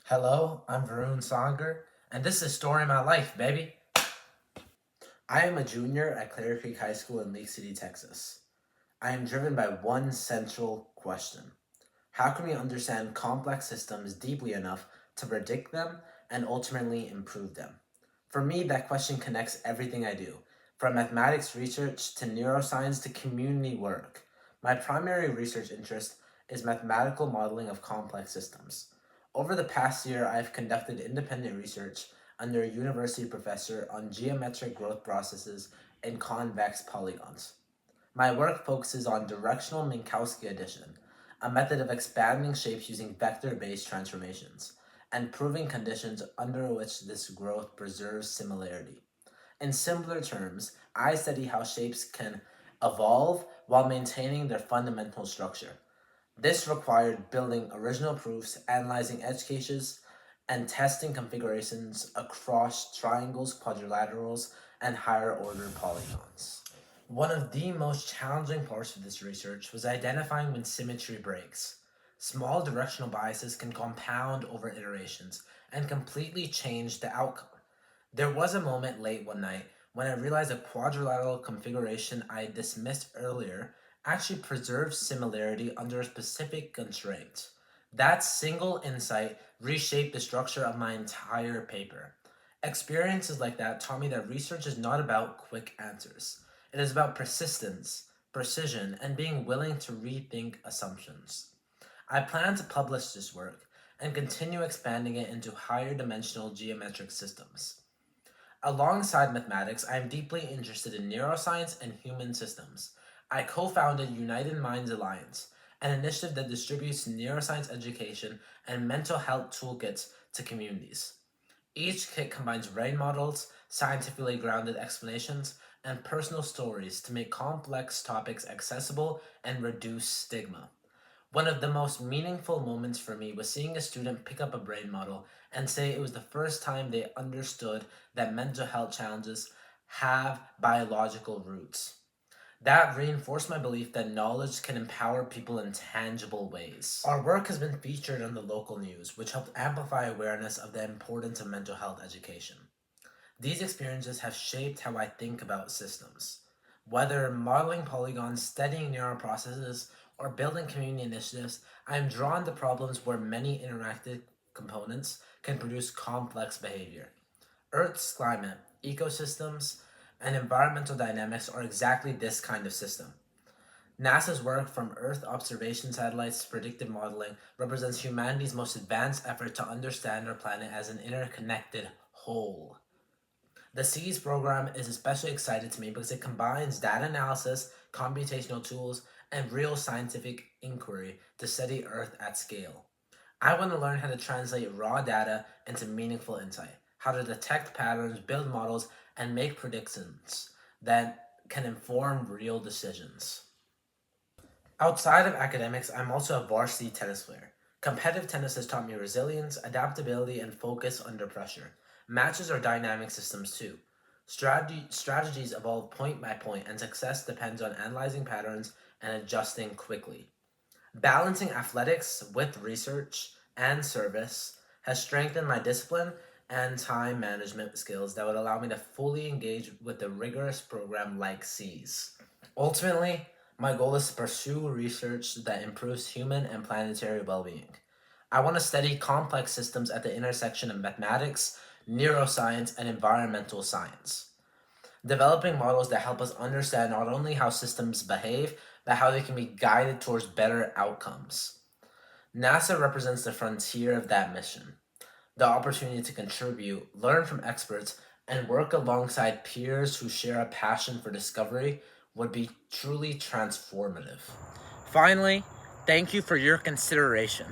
Hello, I'm Varun Sangar, and this is Story of My Life, baby. I am a junior at Clear Creek High School in Lake City, Texas. I am driven by one central question. How can we understand complex systems deeply enough to predict them and ultimately improve them? For me, that question connects everything I do, from mathematics research to neuroscience to community work. My primary research interest is mathematical modeling of complex systems. Over the past year, I've conducted independent research under a university professor on geometric growth processes and convex polygons. My work focuses on directional Minkowski addition, a method of expanding shapes using vector-based transformations, and proving conditions under which this growth preserves similarity. In simpler terms, I study how shapes can evolve while maintaining their fundamental structure. This required building original proofs, analyzing edge cases, and testing configurations across triangles, quadrilaterals, and higher order polygons. One of the most challenging parts of this research was identifying when symmetry breaks. Small directional biases can compound over iterations and completely change the outcome. There was a moment late one night when I realized a quadrilateral configuration I dismissed earlier actually preserves similarity under a specific constraint. That single insight reshaped the structure of my entire paper. Experiences like that taught me that research is not about quick answers. It is about persistence, precision, and being willing to rethink assumptions. I plan to publish this work and continue expanding it into higher dimensional geometric systems. Alongside mathematics, I am deeply interested in neuroscience and human systems. I co-founded United Minds Alliance, an initiative that distributes neuroscience education and mental health toolkits to communities. Each kit combines brain models, scientifically grounded explanations, and personal stories to make complex topics accessible and reduce stigma. One of the most meaningful moments for me was seeing a student pick up a brain model and say it was the first time they understood that mental health challenges have biological roots. That reinforced my belief that knowledge can empower people in tangible ways. Our work has been featured on the local news, which helped amplify awareness of the importance of mental health education. These experiences have shaped how I think about systems. Whether modeling polygons, studying neural processes, or building community initiatives, I am drawn to problems where many interactive components can produce complex behavior. Earth's climate, ecosystems, and environmental dynamics are exactly this kind of system. NASA's work from Earth observation satellites to predictive modeling represents humanity's most advanced effort to understand our planet as an interconnected whole. The SEES program is especially excited to me because it combines data analysis, computational tools, and real scientific inquiry to study Earth at scale. I want to learn how to translate raw data into meaningful insight, how to detect patterns, build models, and make predictions that can inform real decisions. Outside of academics, I'm also a varsity tennis player. Competitive tennis has taught me resilience, adaptability, and focus under pressure. Matches are dynamic systems too. Strategies evolve point by point, and success depends on analyzing patterns and adjusting quickly. Balancing athletics with research and service has strengthened my discipline and time management skills that would allow me to fully engage with a rigorous program like SEAS. Ultimately, my goal is to pursue research that improves human and planetary well-being. I want to study complex systems at the intersection of mathematics, neuroscience, and environmental science, developing models that help us understand not only how systems behave, but how they can be guided towards better outcomes. NASA represents the frontier of that mission. The opportunity to contribute, learn from experts, and work alongside peers who share a passion for discovery would be truly transformative. Finally, thank you for your consideration.